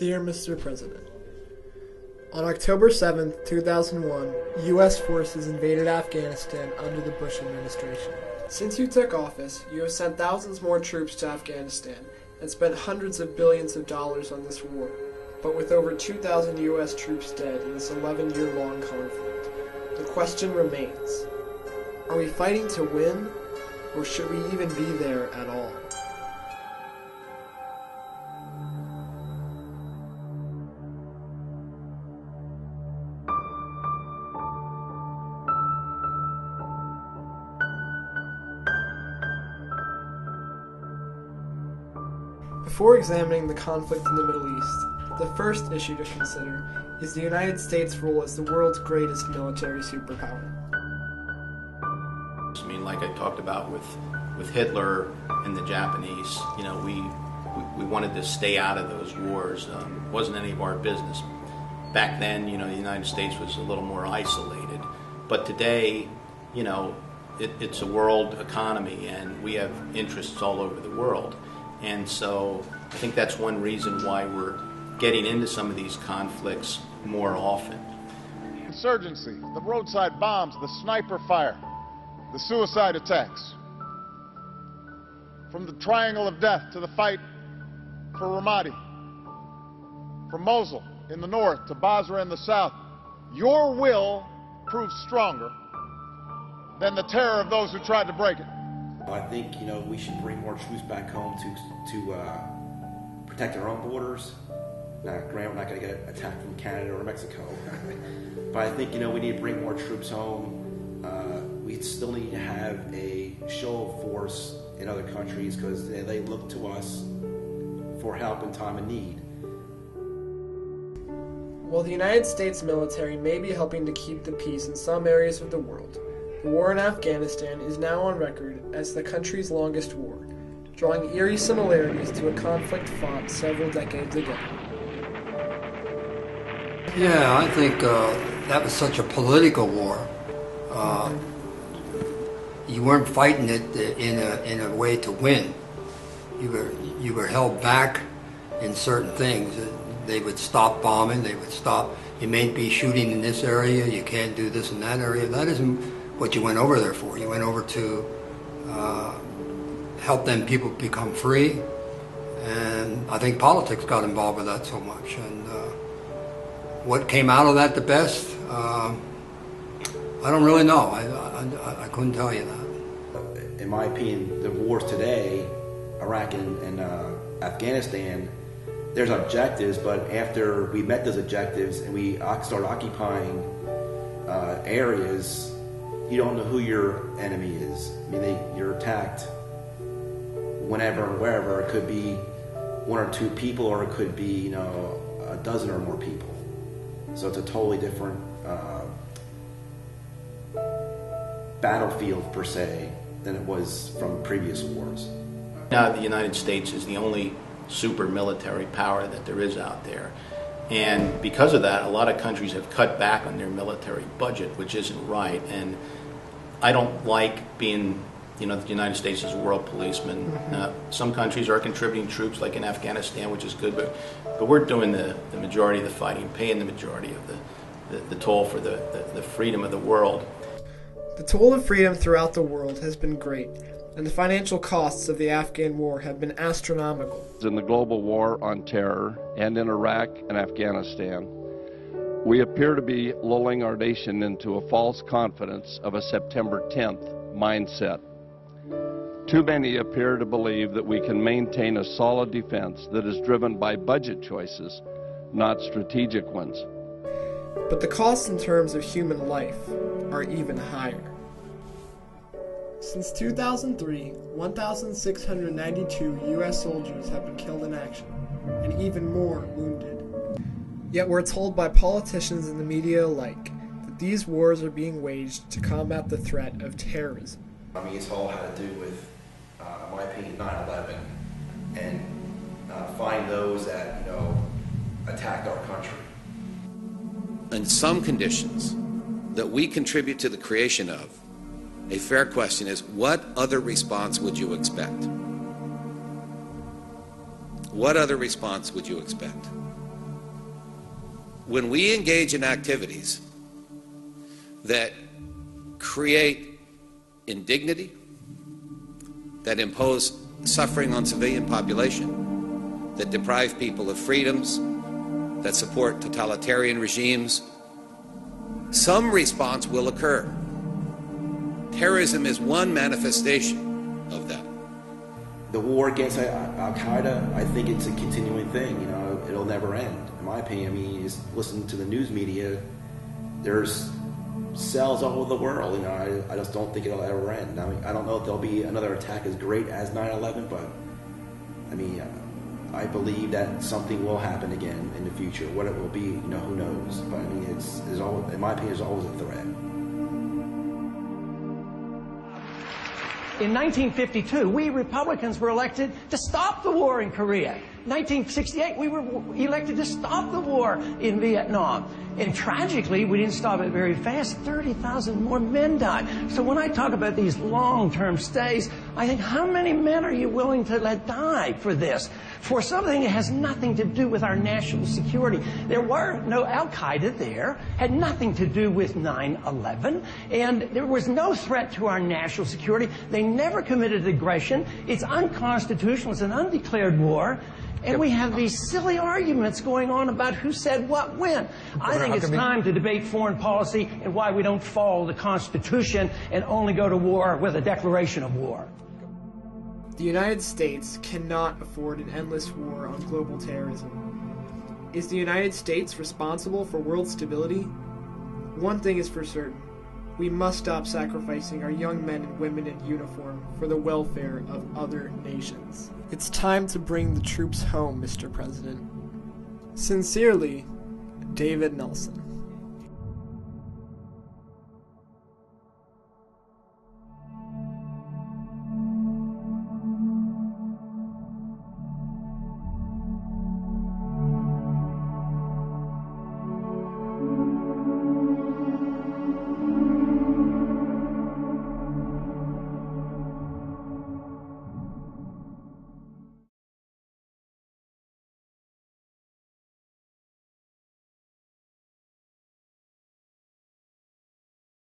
Dear Mr. President, on October 7, 2001, U.S. forces invaded Afghanistan under the Bush administration. Since you took office, you have sent thousands more troops to Afghanistan and spent hundreds of billions of dollars on this war. But with over 2,000 U.S. troops dead in this 11-year-long conflict, the question remains, are we fighting to win, or should we even be there at all? Before examining the conflict in the Middle East, the first issue to consider is the United States' role as the world's greatest military superpower. I mean, like I talked about with Hitler and the Japanese, you know, we wanted to stay out of those wars. It wasn't any of our business. Back then, you know, the United States was a little more isolated. But today, you know, it's a world economy and we have interests all over the world. And so I think that's one reason why we're getting into some of these conflicts more often. Insurgency, the roadside bombs, the sniper fire, the suicide attacks. From the Triangle of Death to the fight for Ramadi, from Mosul in the north to Basra in the south, your will proves stronger than the terror of those who tried to break it. I think, you know, we should bring more troops back home to protect our own borders. Now, granted, we're not going to get attacked from Canada or Mexico, but I think, you know, we need to bring more troops home. We still need to have a show of force in other countries because they look to us for help in time of need. While the United States military may be helping to keep the peace in some areas of the world, the war in Afghanistan is now on record as the country's longest war, drawing eerie similarities to a conflict fought several decades ago. Yeah, I think that was such a political war. You weren't fighting it in a way to win. You were held back in certain things. They would stop bombing. They would stop. You may be shooting in this area. You can't do this in that area. That isn't what you went over there for. You went over to help them people become free, and I think politics got involved with that so much. And what came out of that the best, I don't really know. I couldn't tell you that. In my opinion, the wars today, Iraq and Afghanistan, there's objectives, but after we met those objectives and we start occupying areas, you don't know who your enemy is. I mean, you're attacked whenever and wherever. It could be one or two people, or it could be, you know, a dozen or more people. So it's a totally different battlefield per se than it was from previous wars. Now the United States is the only super military power that there is out there. And because of that, a lot of countries have cut back on their military budget, which isn't right. And I don't like being, you know, the United States is a world policeman. Some countries are contributing troops, like in Afghanistan, which is good, but we're doing the majority of the fighting, paying the majority of the toll for the freedom of the world. The toll of freedom throughout the world has been great, and the financial costs of the Afghan war have been astronomical. In the global war on terror and in Iraq and Afghanistan, we appear to be lulling our nation into a false confidence of a September 10th mindset. Too many appear to believe that we can maintain a solid defense that is driven by budget choices, not strategic ones. But the costs in terms of human life are even higher. Since 2003, 1,692 U.S. soldiers have been killed in action, and even more wounded. Yet we're told by politicians and the media alike that these wars are being waged to combat the threat of terrorism. I mean, it's all had to do with, in my opinion, 9/11, and find those that, you know, attacked our country. In some conditions that we contribute to the creation of, a fair question is, what other response would you expect? What other response would you expect? when we engage in activities that create indignity, that impose suffering on civilian population, that deprive people of freedoms, that support totalitarian regimes, some response will occur. Terrorism is one manifestation of that. The war against Al-Qaeda, I think it's a continuing thing. You know, it'll never end. In my opinion, I mean, you just listen to the news media, there's cells all over the world. You know, I just don't think it'll ever end. I mean, I don't know if there'll be another attack as great as 9/11, but I mean, I believe that something will happen again in the future. What it will be, you know, who knows? But I mean, it's always, in my opinion, it's always a threat. In 1952, we Republicans were elected to stop the war in Korea. 1968, we were elected to stop the war in Vietnam. And tragically, we didn't stop it very fast. 30,000 more men died. So when I talk about these long-term stays, I think, how many men are you willing to let die for this? For something that has nothing to do with our national security. There were no Al-Qaeda there, had nothing to do with 9/11, and there was no threat to our national security. They never committed aggression. It's unconstitutional. It's an undeclared war. And we have these silly arguments going on about who said what when. I think it's time to debate foreign policy and why we don't follow the Constitution and only go to war with a declaration of war. The United States cannot afford an endless war on global terrorism. Is the United States responsible for world stability? One thing is for certain. We must stop sacrificing our young men and women in uniform for the welfare of other nations. It's time to bring the troops home, Mr. President. Sincerely, David Nelson.